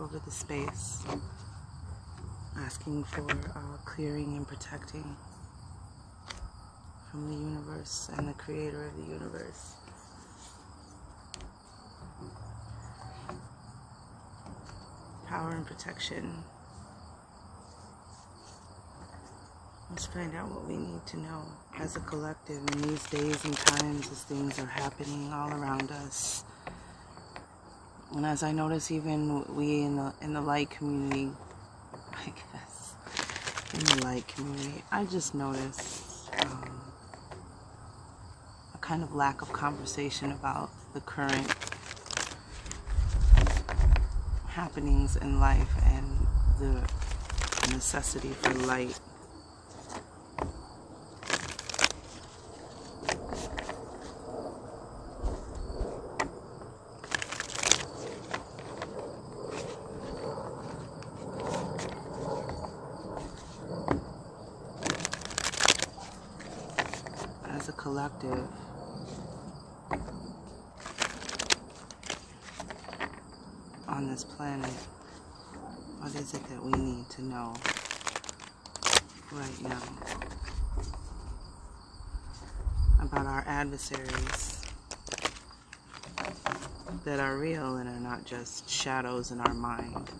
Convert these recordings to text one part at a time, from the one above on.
over the space, asking for clearing and protecting from the universe and the creator of the universe. Power and protection. Let's find out what we need to know as a collective in these days and times as things are happening all around us. And as I notice, even we in the light community, I guess, in the light community, I just notice a kind of lack of conversation about the current happenings in life and the necessity for light. As a collective, on this planet, what is it that we need to know right now about our adversaries that are real and are not just shadows in our mind?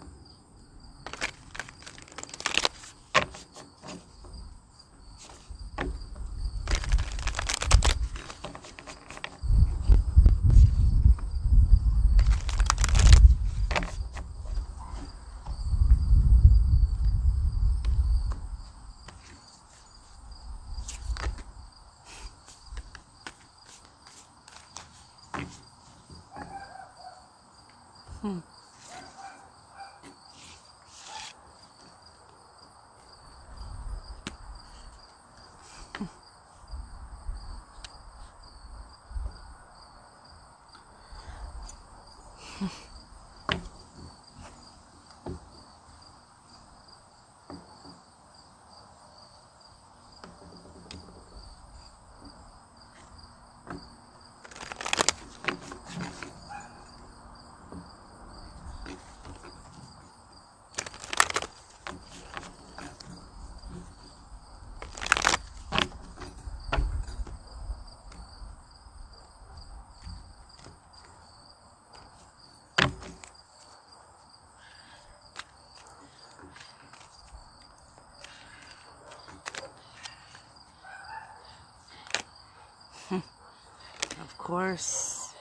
Of course,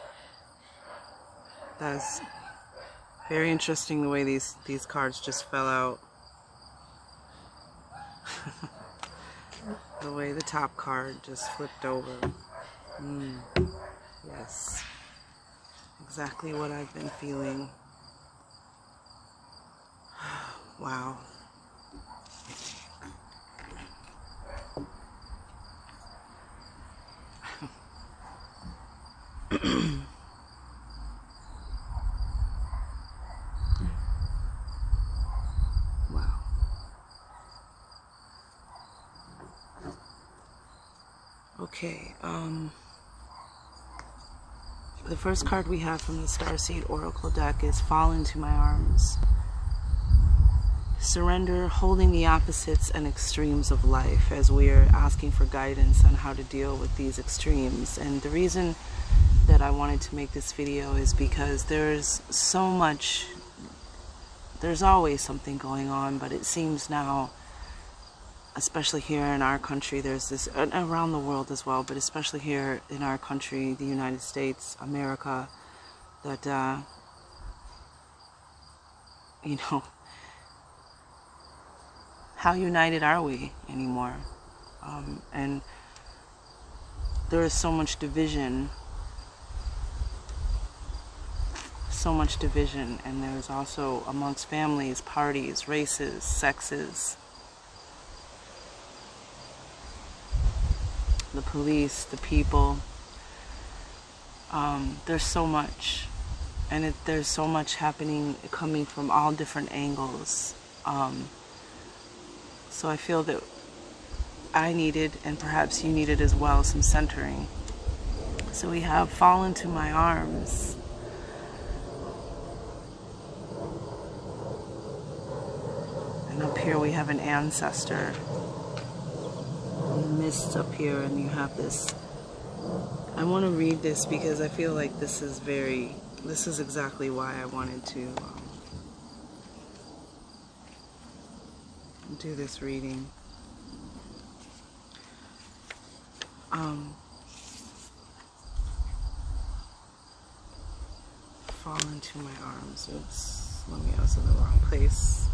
that's very interesting the way these cards just fell out. The way the top card just flipped over. Yes, exactly what I've been feeling. Wow. Wow. Okay, the first card we have from the Starseed Oracle deck is Fall into My Arms. Surrender, holding the opposites and extremes of life, as we are asking for guidance on how to deal with these extremes. And the reason that I wanted to make this video is because there's so much, there's always something going on, but it seems now, especially here in our country, there's this, around the world as well, but especially here in our country, the United States, America, that, you know, how united are we anymore? And there is so much division, and there's also amongst families, parties, races, sexes, the police, the people. There's so much, and there's so much happening, coming from all different angles. So I feel that I needed, and perhaps you needed as well, some centering. So we have Fall into My Arms. here we have an ancestor. Mist up here, and you have this. I want to read this because I feel like this is exactly why I wanted to do this reading. Fall into my arms. Oops, I was in the wrong place.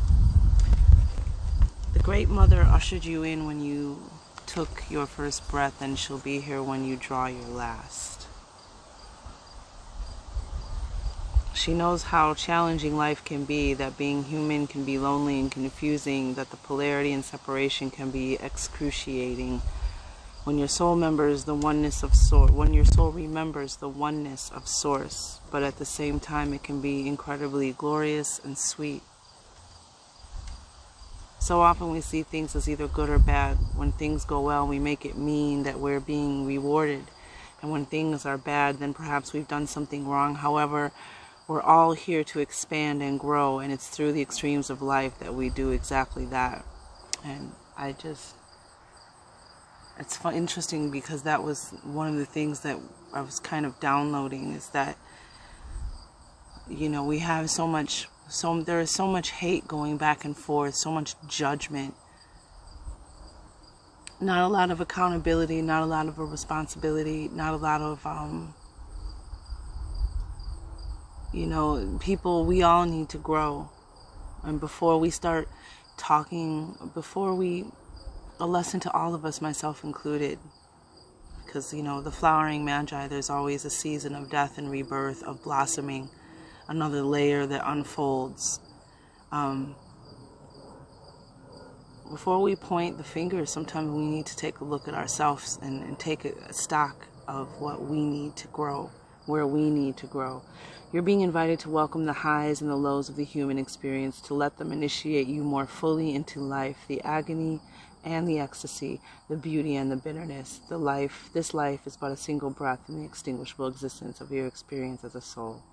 The Great Mother ushered you in when you took your first breath, and she'll be here when you draw your last. She knows how challenging life can be, that being human can be lonely and confusing, that the polarity and separation can be excruciating. When your soul remembers the oneness of Source, but at the same time it can be incredibly glorious and sweet. So often we see things as either good or bad. When things go well, we make it mean that we're being rewarded. And when things are bad, then perhaps we've done something wrong. However, we're all here to expand and grow, and it's through the extremes of life that we do exactly that. And it's interesting because that was one of the things that I was kind of downloading, is that, you know, we have there is so much hate going back and forth, so much judgment, not a lot of accountability, not a lot of responsibility, not a lot of, you know, people, we all need to grow. And before we start talking, a lesson to all of us, myself included, because, you know, the flowering magi, there's always a season of death and rebirth, of blossoming, another layer that unfolds. Before we point the finger, sometimes we need to take a look at ourselves and take a stock of what we need to grow, where we need to grow. You're being invited to welcome the highs and the lows of the human experience, to let them initiate you more fully into life, the agony and the ecstasy, the beauty and the bitterness. This life is but a single breath in the extinguishable existence of your experience as a soul.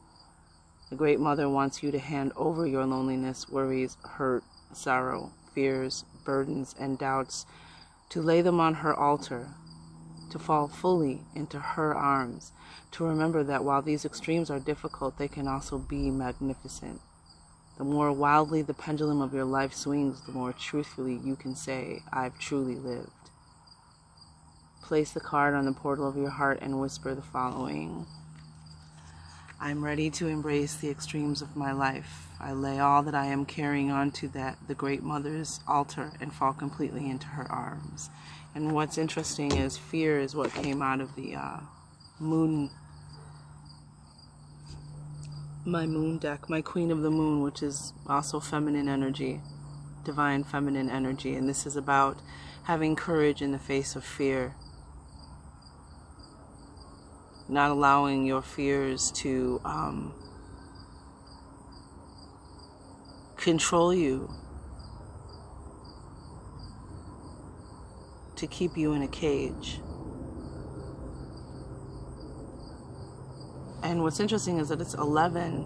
The Great Mother wants you to hand over your loneliness, worries, hurt, sorrow, fears, burdens, and doubts, to lay them on her altar, to fall fully into her arms, to remember that while these extremes are difficult, they can also be magnificent. The more wildly the pendulum of your life swings, the more truthfully you can say, I've truly lived. Place the card on the portal of your heart and whisper the following. I'm ready to embrace the extremes of my life. I lay all that I am carrying onto the Great Mother's altar and fall completely into her arms. And what's interesting is fear is what came out of the moon, my moon deck, my Queen of the Moon, which is also feminine energy, divine feminine energy. And this is about having courage in the face of fear. Not allowing your fears to control you, to keep you in a cage. And what's interesting is that it's 11,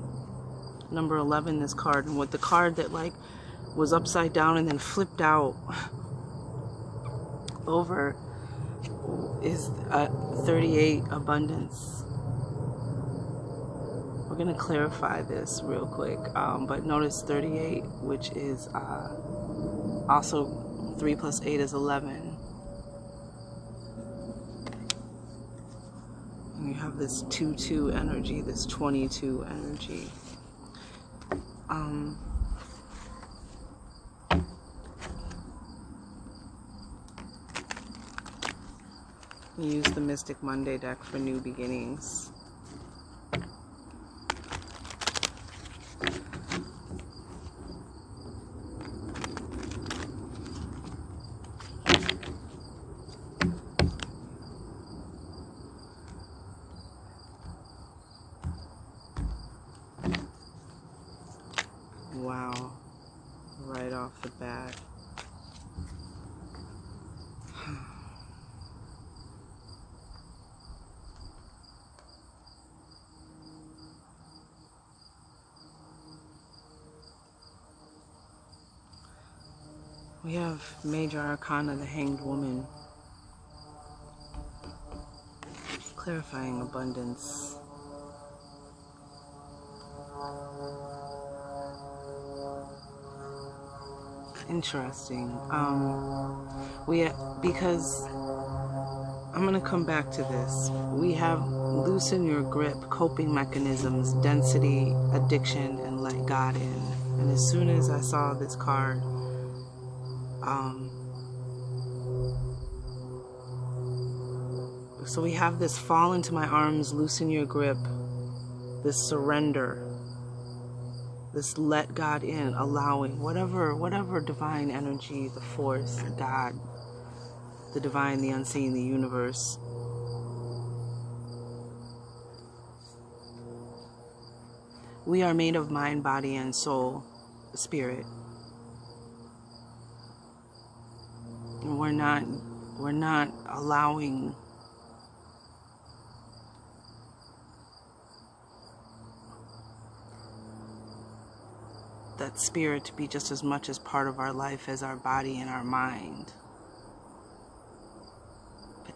number 11, this card, and with the card that like was upside down and then flipped out over is 38, abundance. We're going to clarify this real quick, but notice 38, which is also 3 plus 8 is 11. And you have this 2-2 energy, this 22 energy. Use the Mystic Monday deck for new beginnings. Wow, right off the bat. We have Major Arcana, the Hanged Woman, clarifying abundance. Interesting. Because I'm going to come back to this. We have loosen your grip, coping mechanisms, density, addiction, and let God in. And as soon as I saw this card, so we have this fall into my arms, loosen your grip, this surrender, this let God in, allowing whatever divine energy, the force, God, the divine, the unseen, the universe. We are made of mind, body, and soul, spirit. And we're not allowing that spirit to be just as much as part of our life as our body and our mind.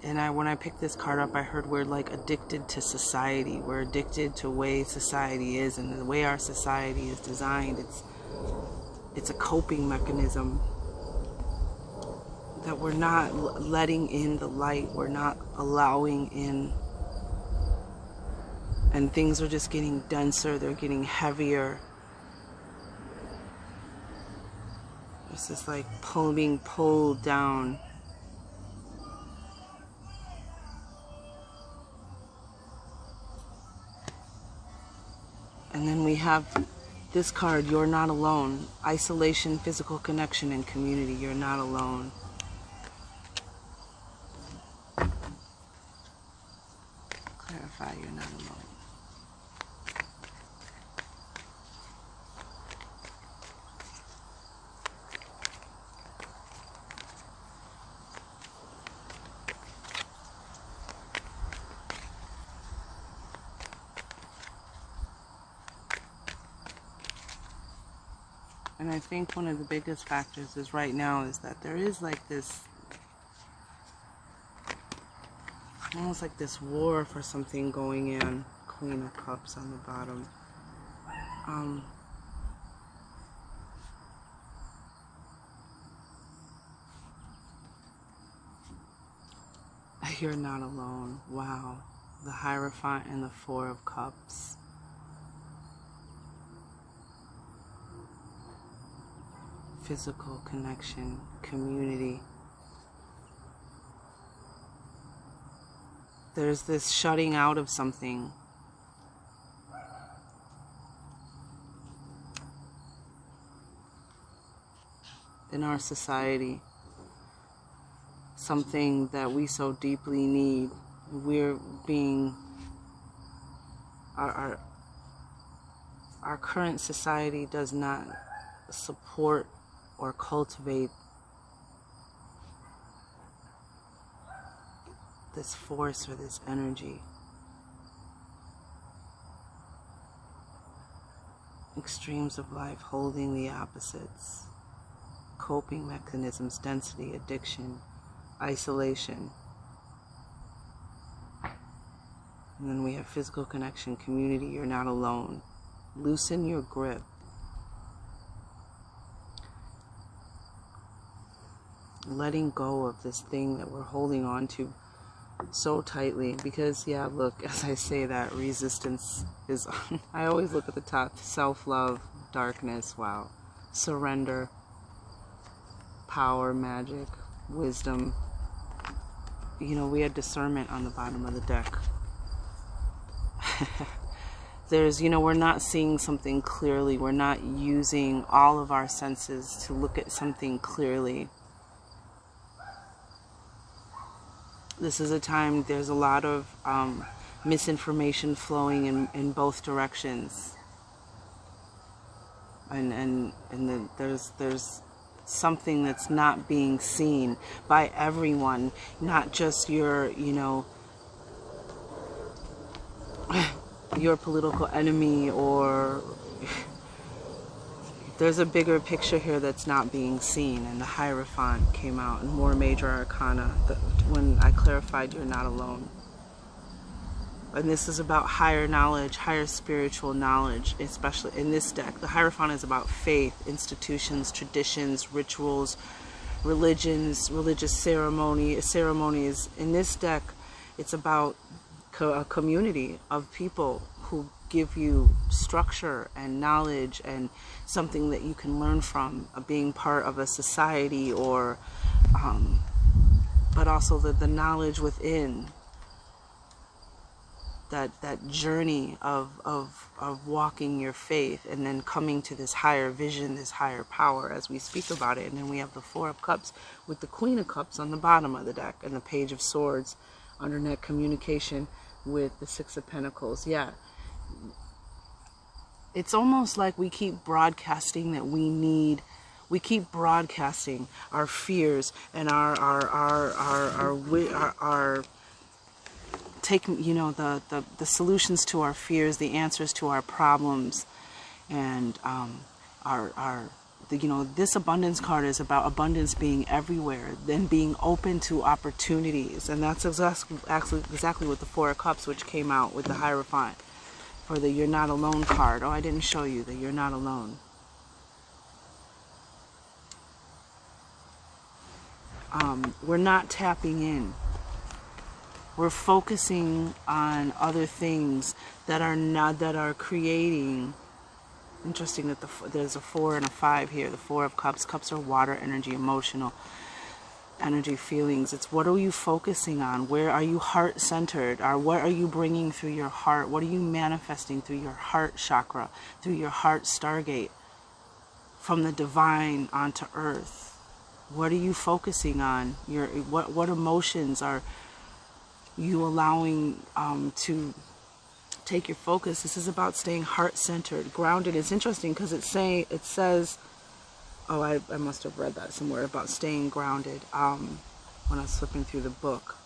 And when I picked this card up, I heard we're like addicted to society. We're addicted to the way society is and the way our society is designed. It's a coping mechanism that we're not letting in the light. We're not allowing in. And things are just getting denser. They're getting heavier. It's just like being pulled down. And then we have this card, you're not alone. Isolation, physical connection, and community. You're not alone. Clarify, you're not alone. And I think one of the biggest factors is right now is that there is like this, almost like this war for something going in. Queen of Cups on the bottom. You're not alone. Wow. The Hierophant and the Four of Cups. Physical connection, community. There's this shutting out of something. In our society. Something that we so deeply need. We're being... Our current society does not support or cultivate this force or this energy. Extremes of life, holding the opposites. Coping mechanisms, density, addiction, isolation. And then we have physical connection, community, you're not alone. Loosen your grip. Letting go of this thing that we're holding on to so tightly. Because, yeah, look, as I say that, resistance is on. I always look at the top. Self-love, darkness, wow. Surrender, power, magic, wisdom. You know, we had discernment on the bottom of the deck. There's, you know, we're not seeing something clearly. We're not using all of our senses to look at something clearly. This is a time, there's a lot of misinformation flowing in both directions. And there's something that's not being seen by everyone, not just your, you know, your political enemy or there's a bigger picture here that's not being seen, and the Hierophant came out, and more major arcana when I clarified you're not alone. And this is about higher knowledge, higher spiritual knowledge, especially in this deck. The Hierophant is about faith, institutions, traditions, rituals, religions, religious ceremonies. In this deck, it's about a community of people who give you structure and knowledge and something that you can learn from, being part of a society, or but also the knowledge within that journey of walking your faith, and then coming to this higher vision, this higher power as we speak about it. And then we have the Four of Cups with the Queen of Cups on the bottom of the deck, and the Page of Swords underneath, communication with the Six of Pentacles. Yeah, it's almost like we keep broadcasting that we keep broadcasting our fears and our taking, you know, the solutions to our fears, the answers to our problems, and you know, this abundance card is about abundance being everywhere, then being open to opportunities. And that's exactly what the Four of Cups, which came out with the Hierophant for the You're Not Alone card. Oh, I didn't show you the You're Not Alone. We're not tapping in. We're focusing on other things that are creating. Interesting that there's a 4 and a 5 here. The Four of Cups. Cups are water energy, emotional energy, feelings. It's what are you focusing on? Where are you heart-centered? Or what are you bringing through your heart? What are you manifesting through your heart chakra, through your heart stargate, from the divine onto earth? What are you focusing on? What emotions are you allowing to take your focus? This is about staying heart-centered, grounded. It's interesting because it says, oh, I must have read that somewhere about staying grounded when I was flipping through the book.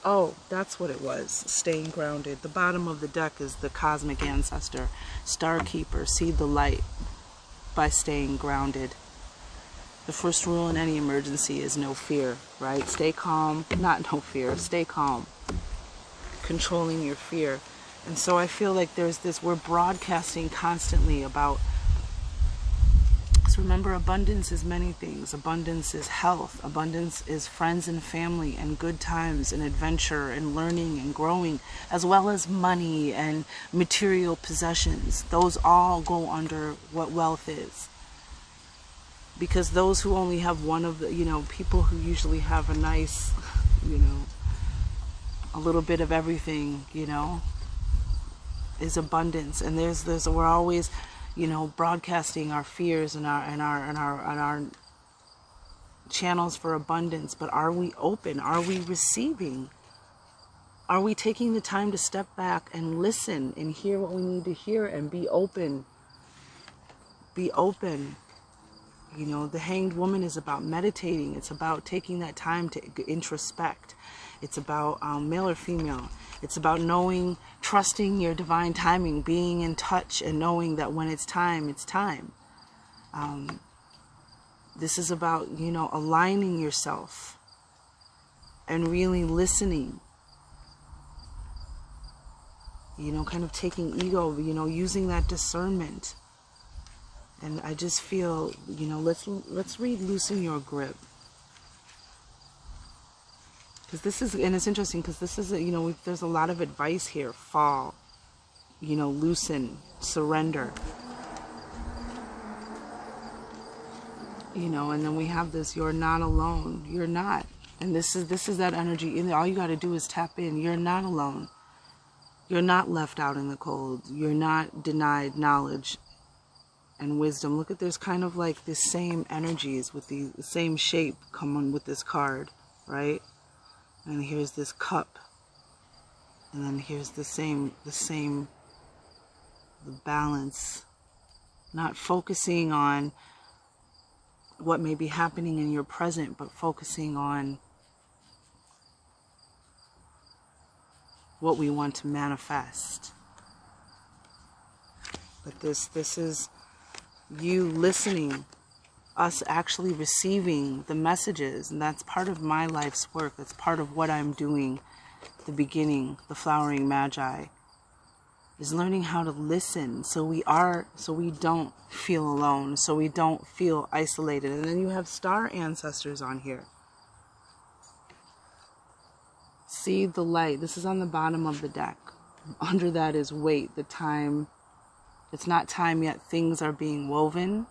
Oh, that's what it was, staying grounded. The bottom of the deck is the cosmic ancestor, star keeper, see the light by staying grounded. The first rule in any emergency is no fear, right? Stay calm, not no fear, stay calm. Controlling your fear. And so I feel like there's this, we're broadcasting constantly about, so remember, abundance is many things. Abundance is health. Abundance is friends and family and good times and adventure and learning and growing, as well as money and material possessions. Those all go under what wealth is. Because those who only have one of the, you know, people who usually have a nice, you know, a little bit of everything, you know, is abundance. And we're always, you know, broadcasting our fears and our channels for abundance. But are we open? Are we receiving? Are we taking the time to step back and listen and hear what we need to hear and be open? Be open. You know, the Hanged Woman is about meditating. It's about taking that time to introspect. It's about male or female. It's about knowing, trusting your divine timing, being in touch and knowing that when it's time, it's time. This is about, you know, aligning yourself and really listening. You know, kind of taking ego, you know, using that discernment. And I just feel, you know, let's read Loosen Your Grip. Because this is, and it's interesting because this is, you know, there's a lot of advice here. Fall, you know, loosen, surrender. You know, and then we have this, you're not alone. You're not. And this is that energy. And all you got to do is tap in. You're not alone. You're not left out in the cold. You're not denied knowledge and wisdom. Look at, there's kind of like the same energies with the same shape coming with this card, right? And here's this cup, and then here's the balance. Not focusing on what may be happening in your present, but focusing on what we want to manifest. But this is, you listening, us actually receiving the messages. And that's part of my life's work. That's part of what I'm doing at the beginning, the flowering magi, is learning how to listen so we don't feel alone, so we don't feel isolated. And then you have star ancestors on here. See the light. This is on the bottom of the deck. Under that is wait, the time. It's not time yet. Things are being woven.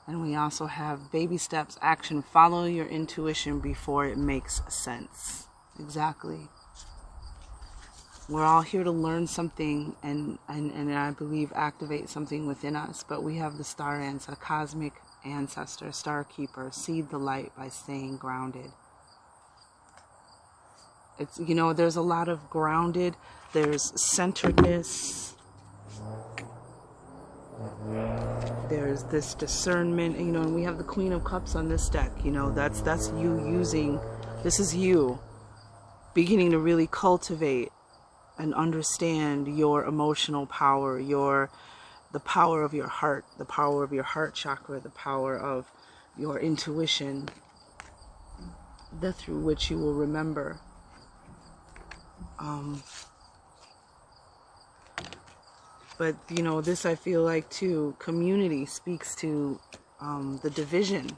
And we also have baby steps, action. Follow your intuition before it makes sense. Exactly. We're all here to learn something and I believe activate something within us. But we have the star ancestor, cosmic ancestor, star keeper. Seed the light by staying grounded. It's, you know, there's a lot of grounded, there's centeredness, there's this discernment, you know, and we have the Queen of Cups on this deck. You know, that's you using, this is you beginning to really cultivate and understand your emotional power, the power of your heart, the power of your heart chakra, the power of your intuition, through which you will remember. But, you know, this I feel like too, community speaks to the division.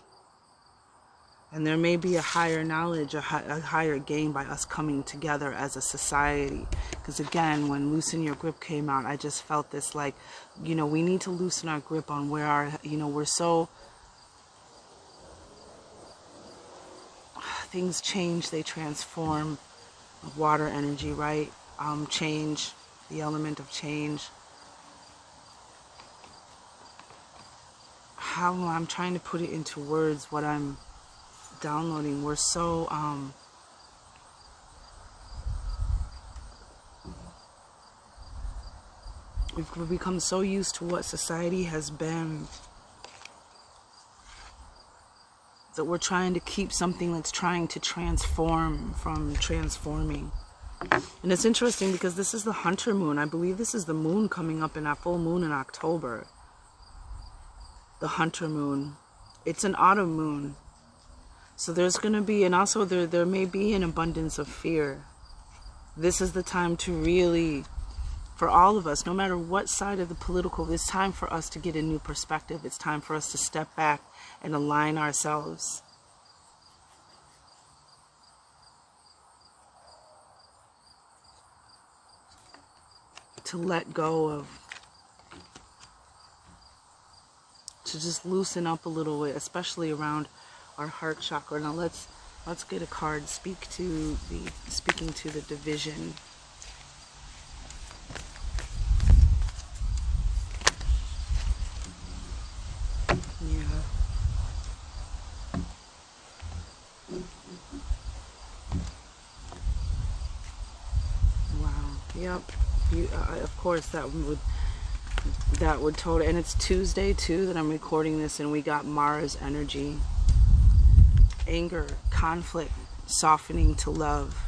And there may be a higher knowledge, a higher gain by us coming together as a society. Because again, when Loosen Your Grip came out, I just felt this like, you know, we need to loosen our grip on where our, you know, we're so, things change, they transform. Water energy, right? Change, the element of change. How I'm trying to put it into words, what I'm downloading. We're so we've become so used to what society has been that we're trying to keep something that's trying to transform from transforming. And it's interesting because this is the Hunter moon. I believe this is the moon coming up in our full moon in October. The Hunter moon. It's an autumn moon. So there's going to be, and also there may be an abundance of fear. This is the time to really, for all of us, no matter what side of the political, it's time for us to get a new perspective. It's time for us to step back and align ourselves. To let go of, to just loosen up a little bit, especially around our heart chakra. Now let's get a card. Speaking to the division. Yeah. Wow. Yep. Of course, that would totally, and it's Tuesday too that I'm recording this, and we got Mars energy, anger, conflict, softening to love.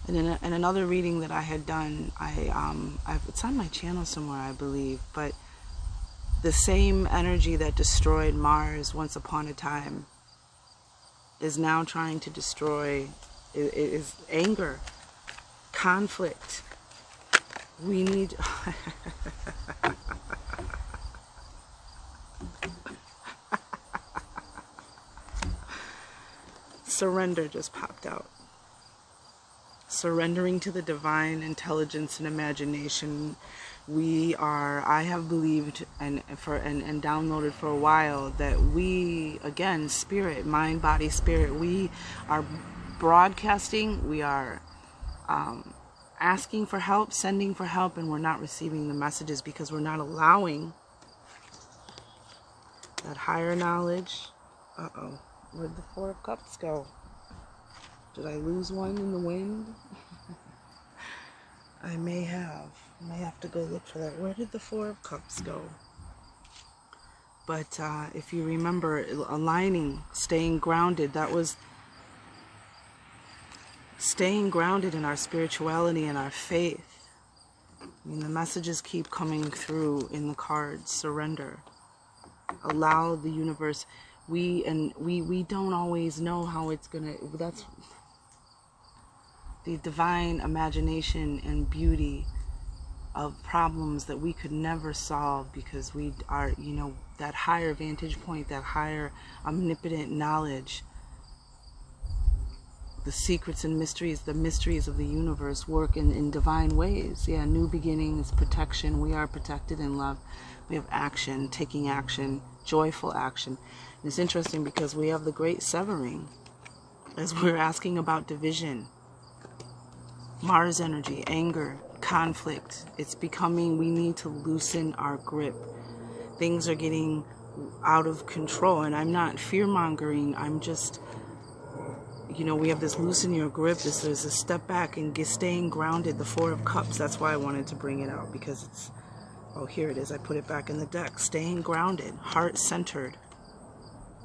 And in another reading that I had done, it's on my channel somewhere, I believe, but the same energy that destroyed Mars once upon a time is now trying to destroy, is anger, conflict. We need surrender just popped out. Surrendering to the divine intelligence and imagination. I have believed and downloaded for a while that we, again, spirit, mind, body, spirit, we are broadcasting, we are asking for help, sending for help, and we're not receiving the messages because we're not allowing that higher knowledge. Uh-oh, where'd the Four of Cups go? Did I lose one in the wind? I may have to go look for that. Where did the Four of Cups go? But if you remember, aligning, staying grounded, that was staying grounded in our spirituality and our faith. I mean, the messages keep coming through in the cards. Surrender. Allow the universe. We don't always know how it's gonna. That's the divine imagination and beauty of problems that we could never solve, because we are, you know, that higher vantage point, that higher omnipotent knowledge, the secrets and mysteries, the mysteries of the universe work in divine ways. Yeah, new beginnings, protection. We are protected in love. We have action, taking action, joyful action. And it's interesting because we have the great severing as we're asking about division. Mars energy, anger, conflict. It's becoming, we need to loosen our grip. Things are getting out of control, and I'm not fear-mongering. I'm just, you know, we have this loosen your grip. This is a step back and staying grounded. The Four of Cups. That's why I wanted to bring it out, because it's, oh, here it is. I put it back in the deck. Staying grounded, heart-centered,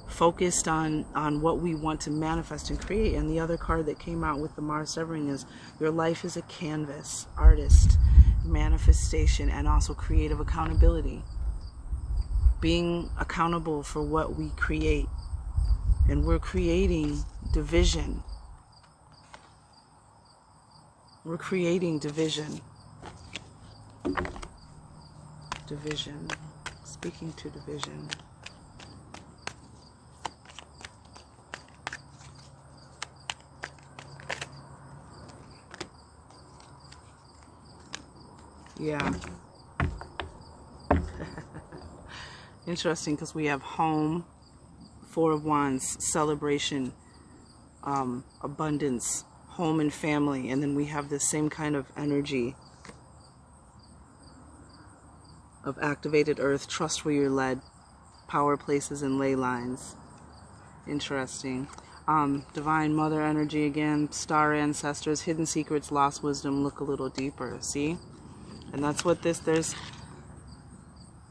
focused on what we want to manifest and create. And the other card that came out with the Mars severing is your life is a canvas, artist, manifestation, and also creative accountability. Being accountable for what we create. And we're creating division. We're creating division. Division. Speaking to division. Yeah. Interesting, because we have home, Four of Wands, celebration, abundance, home and family, and then we have the same kind of energy of activated earth, trust where you're led, power places and ley lines. Interesting. Divine mother energy again, star ancestors, hidden secrets, lost wisdom, look a little deeper, see? And that's what this, there's,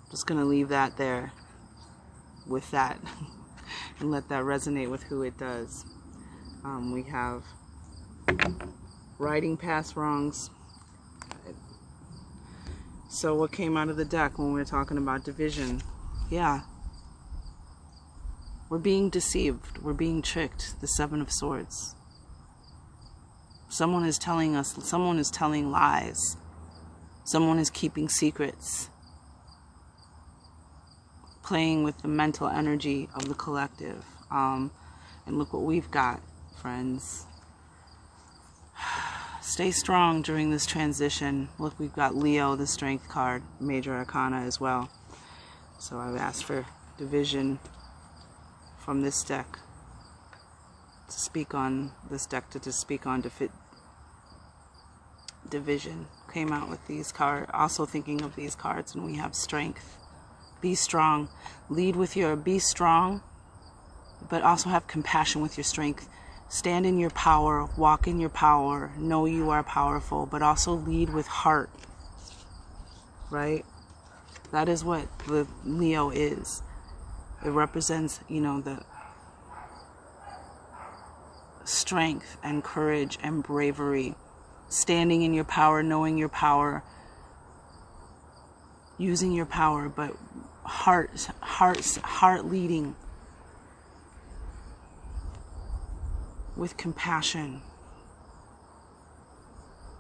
just gonna leave that there with that and let that resonate with who it does. We have righting past wrongs. So what came out of the deck when we were talking about division? Yeah. We're being deceived. We're being tricked. The Seven of Swords. Someone is telling us, someone is telling lies. Someone is keeping secrets. Playing with the mental energy of the collective. And look what we've got, friends. Stay strong during this transition. Look, we've got Leo, the Strength card, Major Arcana as well. So I've asked for division from this deck to speak on this deck, to speak on division. Came out with these cards, also thinking of these cards, and we have strength. Be strong. Lead with your, be strong, but also have compassion with your strength. Stand in your power, walk in your power, know you are powerful, but also lead with heart, right? That is what the Leo is. It represents, you know, the strength and courage and bravery. Standing in your power, knowing your power, using your power, but heart leading with compassion.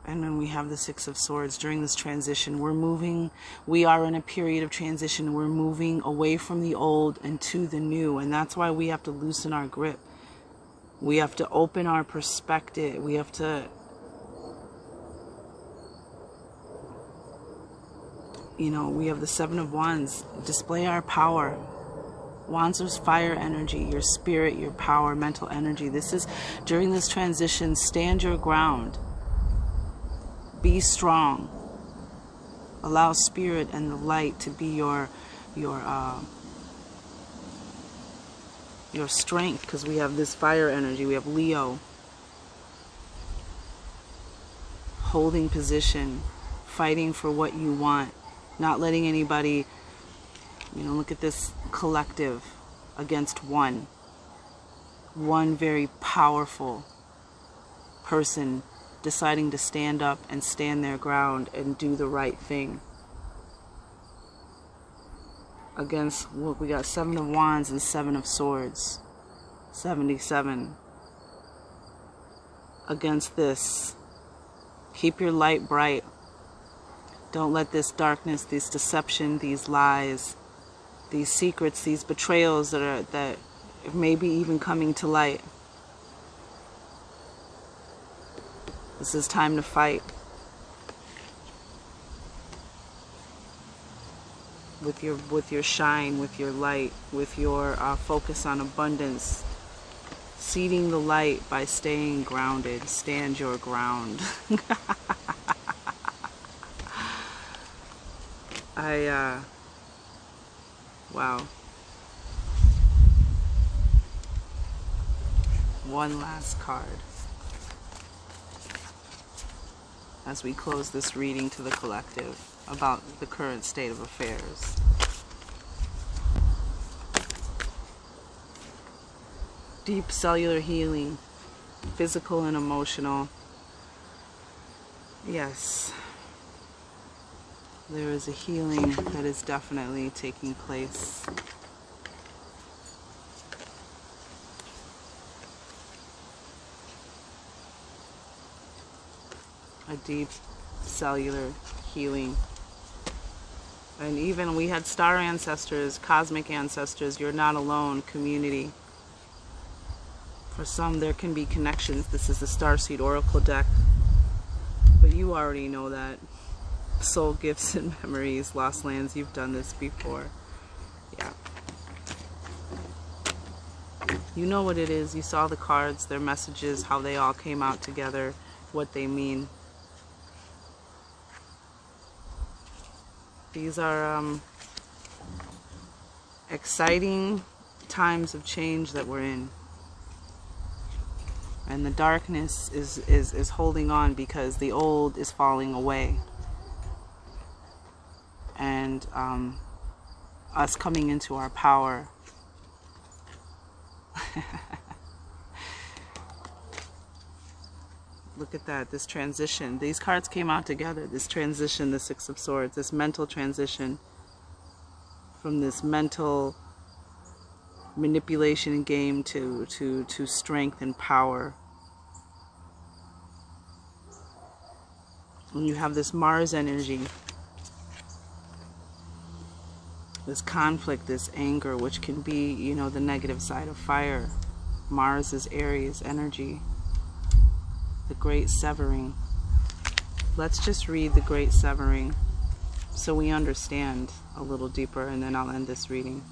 And then we have the Six of Swords. During this transition, we are in a period of transition. We're moving away from the old and to the new, and that's why we have to loosen our grip. We have to open our perspective. We have to, you know, we have the Seven of Wands. Display our power. Wands is fire energy, your spirit, your power, mental energy. This is, during this transition, stand your ground. Be strong. Allow spirit and the light to be your strength, because we have this fire energy. We have Leo. Holding position, fighting for what you want. Not letting anybody, you know, look at this collective against one very powerful person deciding to stand up and stand their ground and do the right thing. Against, look, we got 7 of Wands and 7 of Swords. 77. Against this. Keep your light bright. Don't let this darkness, this deception, these lies, these secrets, these betrayals that may be even coming to light. This is time to fight. With your shine, with your light, with your focus on abundance. Seeding the light by staying grounded. Stand your ground. Wow. One last card as we close this reading to the collective about the current state of affairs. Deep cellular healing, physical and emotional. Yes. There is a healing that is definitely taking place. A deep cellular healing. And even we had star ancestors, cosmic ancestors. You're not alone, community. For some, there can be connections. This is the Starseed Oracle deck. But you already know that. Soul gifts and memories, lost lands, you've done this before. Yeah. You know what it is. You saw the cards, their messages, how they all came out together, what they mean. These are exciting times of change that we're in. And the darkness is holding on because the old is falling away. And us coming into our power. Look at that, this transition. These cards came out together. This transition, the Six of Swords, this mental transition from this mental manipulation game to strength and power. When you have this Mars energy, this conflict, this anger, which can be, you know, the negative side of fire. Mars is Aries energy. The Great Severing. Let's just read the Great Severing so we understand a little deeper, and then I'll end this reading.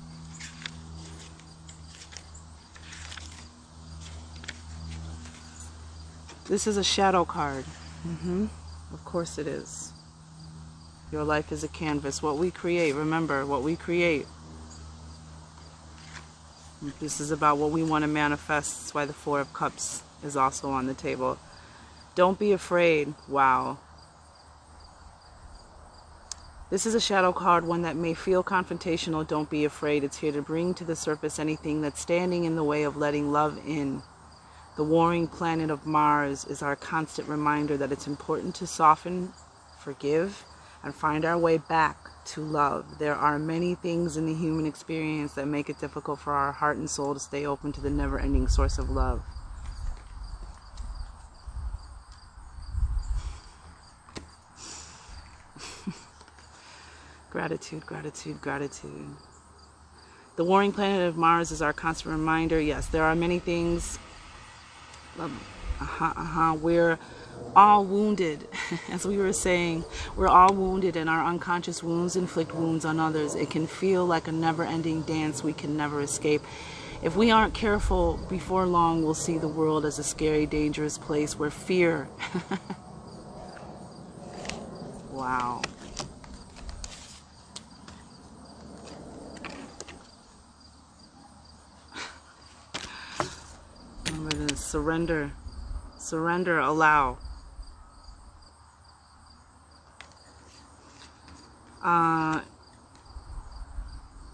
This is a shadow card. Of course it is. Your life is a canvas. What we create, remember, what we create. This is about what we want to manifest. That's why the Four of Cups is also on the table. Don't be afraid. Wow. This is a shadow card, one that may feel confrontational. Don't be afraid. It's here to bring to the surface anything that's standing in the way of letting love in. The warring planet of Mars is our constant reminder that it's important to soften, forgive, and find our way back to love. There are many things in the human experience that make it difficult for our heart and soul to stay open to the never-ending source of love. Gratitude, gratitude, gratitude. The warring planet of Mars is our constant reminder. Yes, there are many things. We're all wounded. As we were saying, we're all wounded, and our unconscious wounds inflict wounds on others. It can feel like a never-ending dance we can never escape. If we aren't careful, before long we'll see the world as a scary, dangerous place where fear... Wow. Remember this, surrender. Surrender, allow.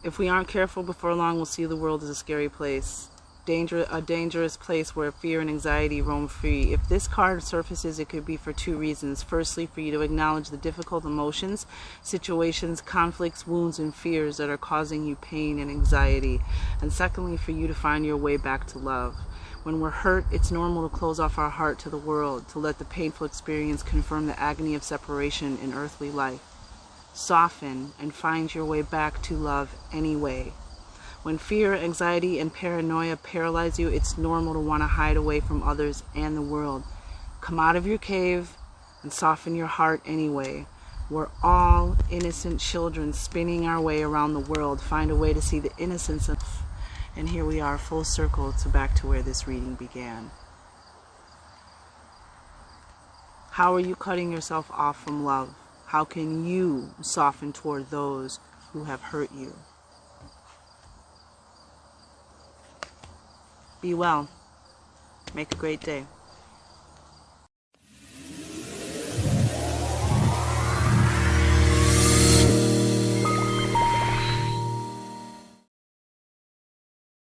If we aren't careful, before long we'll see the world as a scary place. a dangerous place where fear and anxiety roam free. If this card surfaces, it could be for two reasons. Firstly, for you to acknowledge the difficult emotions, situations, conflicts, wounds, and fears that are causing you pain and anxiety. And secondly, for you to find your way back to love. When we're hurt, it's normal to close off our heart to the world, to let the painful experience confirm the agony of separation in earthly life. Soften and find your way back to love anyway. When fear, anxiety, and paranoia paralyze you, it's normal to want to hide away from others and the world. Come out of your cave and soften your heart anyway. We're all innocent children spinning our way around the world. Find a way to see the innocence of... And here we are, full circle to back to where this reading began. How are you cutting yourself off from love? How can you soften toward those who have hurt you? Be well. Make a great day.